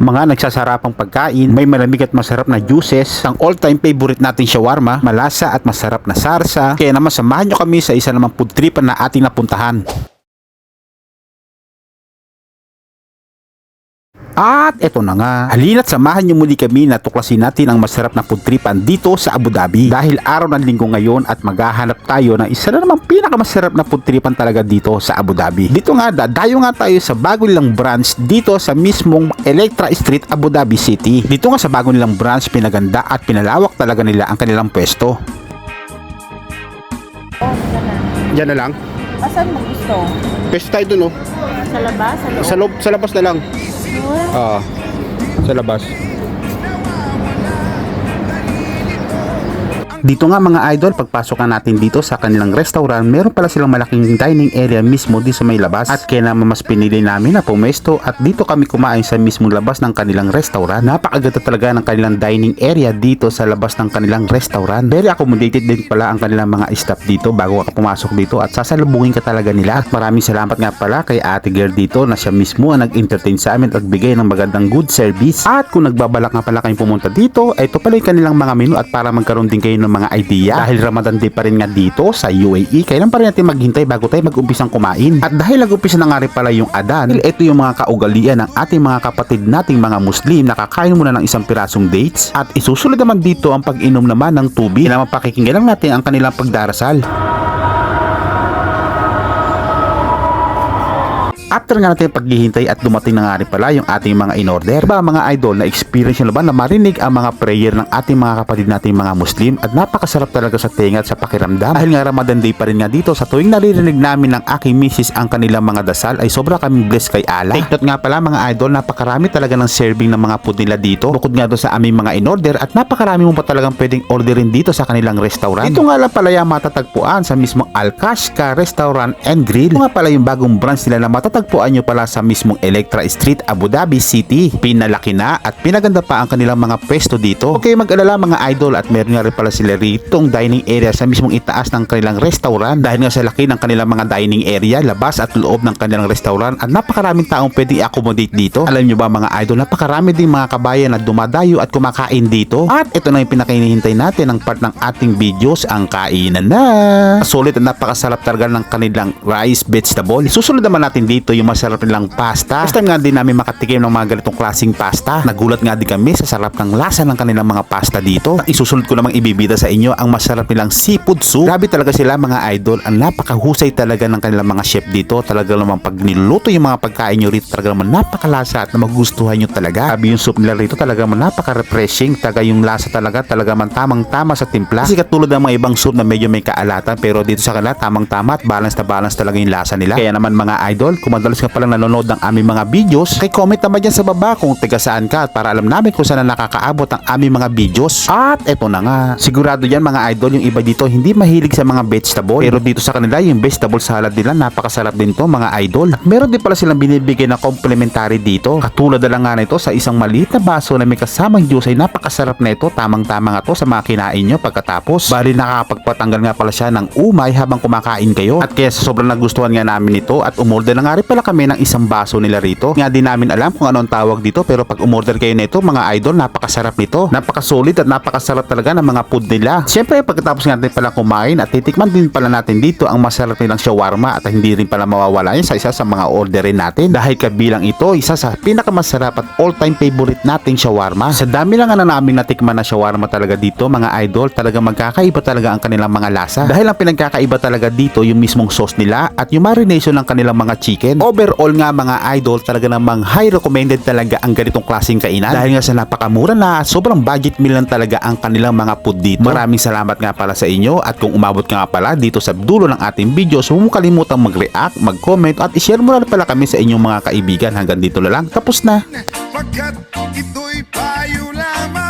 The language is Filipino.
mga nagsasarapang pagkain, may malamig at masarap na juices, ang all-time favorite nating shawarma, malasa at masarap na sarsa. Kaya naman samahan nyo kami sa isa namang food tripan na ating napuntahan. At eto na nga, halina't samahan nyo muli kami na tuklasin natin ang masarap na food tripan dito sa Abu Dhabi. Dahil araw ng linggo ngayon at maghahanap tayo ng isa na namang pinakamasarap na food tripan talaga dito sa Abu Dhabi. Dito nga, dadayo nga tayo sa bago nilang branch dito sa mismong Electra Street, Abu Dhabi City. Dito nga sa bago nilang branch, pinaganda at pinalawak talaga nila ang kanilang pwesto. Diyan na lang? Asan mo gusto? Pwesto tayo dun, oh. Sa labas? Sa loob? Sa labas na lang. Sa labas. Dito nga mga idol, pagpasok natin dito sa kanilang restaurant, meron pala silang malaking dining area mismo dito sa may labas. At kaya naman mas pinili namin na pumesto at dito kami kumain sa mismong labas ng kanilang restaurant. Napakaganda talaga ng kanilang dining area dito sa labas ng kanilang restaurant. Very accommodated din pala ang kanilang mga staff dito bago ka pumasok dito at sasalubungin ka talaga nila. At maraming salamat nga pala kay ate girl dito na siya mismo ang nag-entertain sa amin at bigay ng magandang good service. At kung nagbabalak nga pala kayong pumunta dito, ito pala yung kanilang mga menu at para magkaroon din kayo ng mga idea dahil Ramadan Day pa rin nga dito sa UAE, kailan pa rin natin maghintay bago tayo mag-umpisang kumain. At dahil nag-umpisa na nga rin pala yung Adan, ito yung mga kaugalian ng ating mga kapatid nating mga Muslim na kakain muna ng isang pirasong dates at isusunod naman dito ang pag-inom naman ng tubig na mapakikinggan lang natin ang kanilang pagdarasal. After nga natin paghihintay at dumating na nga rin pala yung ating mga in-order. Ba mga idol, na experience nyo na ba na marinig ang mga prayer ng ating mga kapatid nating mga Muslim at napakasarap talaga sa tenga at sa pakiramdam. Dahil nga Ramadan Day pa rin nga dito, sa tuwing naririnig namin ng aking misis ang kanilang mga dasal ay sobra kaming blessed kay Allah. Take note nga pala mga idol, napakarami talaga ng serving ng mga food nila dito. Bukod nga doon sa aming mga in-order at napakarami mo pa talagang pwedeng orderin dito sa kanilang restaurant. Ito nga lang pala yung matatagpuan sa mismong Al-Kashka Restaurant and Grill. Ito nga pala yung bagong branch nila na matatagpuan nyo pala sa mismong Electra Street, Abu Dhabi City. Pinalaki na at pinaganda pa ang kanilang mga pwesto dito. Okay, mag-alala mga idol at meron nga rin pala sila ritong dining area sa mismong itaas ng kanilang restaurant. Dahil nga sa laki ng kanilang mga dining area, labas at loob ng kanilang restaurant at napakaraming taong pwedeng i-accommodate dito. Alam nyo ba mga idol, napakarami din mga kabayan na dumadayo at kumakain dito. At ito na yung pinakainihintay natin ang part ng ating videos, ang kainan na. Sulit at napakasarap talaga ng kanilang rice vegetable. Susunod naman natin dito yung masarap nilang pasta. First time nga din namin makatikim ng mga ganitong klaseng pasta. Nagulat nga din kami sa sarap ng lasa ng kanilang mga pasta dito. Isusunod ko namang ibibida sa inyo ang masarap nilang seafood soup. Grabe talaga sila mga idol. Ang napakahusay talaga ng kanilang mga chef dito. Talaga naman pag niluluto yung mga pagkain nyo rito, talaga naman napakalasa at na magugustuhan nyo talaga. Grabe yung soup nila rito, talaga naman napaka-refreshing. Talaga yung lasa talaga naman tamang-tama sa timpla. Kasi katulad ng mga ibang soup na medyo may kaalatan, pero dito sa kanila tamang-tama at balance na balance talaga yung lasa nila. Kaya naman mga idol, kung madalas ka palang nanonood ng aming mga videos, comment naman dyan sa baba kung taga saan ka at para alam namin kung saan na nakakaabot ang aming mga videos. At eto na nga, sigurado yan mga idol, yung iba dito hindi mahilig sa mga vegetable, pero dito sa kanila yung vegetable salad nila napakasarap din to mga idol. At meron din pala silang binibigay na complimentary dito, katulad na lang nga nito sa isang maliit na baso na may kasamang juice ay napakasarap na ito, tamang-tama nga to sa mga kinain nyo pagkatapos. Bali nakakapagpatanggal nga pala siya ng umay habang kumakain kayo, at kaya sobrang nagustuhan nga namin ito at umorder na nga rin pala kami ng isang baso nila rito. Nga din namin alam kung ano ang tawag dito, pero pag umorder kayo nito mga idol, napakasarap nito. Napakasulit at napakasarap talaga ng mga food nila. Siyempre pagkatapos natin pala kumain at titikman din pala natin dito ang masarap nilang shawarma at hindi rin pala mawawala yun sa isa sa mga orderin natin dahil kabilang ito isa sa pinakamasarap at all-time favorite nating shawarma. Sa dami lang na namin natikman na shawarma talaga dito mga idol, talaga magkakaiba talaga ang kanilang mga lasa dahil ang pinagkakaiba talaga dito yung mismong sauce nila at yung marination ng kanilang mga chicken. Overall nga mga idol, talaga namang high recommended talaga ang ganitong klaseng kainan dahil nga sa napakamura na sobrang budget meal lang talaga ang kanilang mga food dito. Maraming salamat nga pala sa inyo at kung umabot ka nga pala dito sa dulo ng ating video, so huwag mo kalimutang mag-react, mag-comment at i-share mo na pala kami sa inyong mga kaibigan. Hanggang dito na lang, tapos na. Pagkat ito'y payo lamang.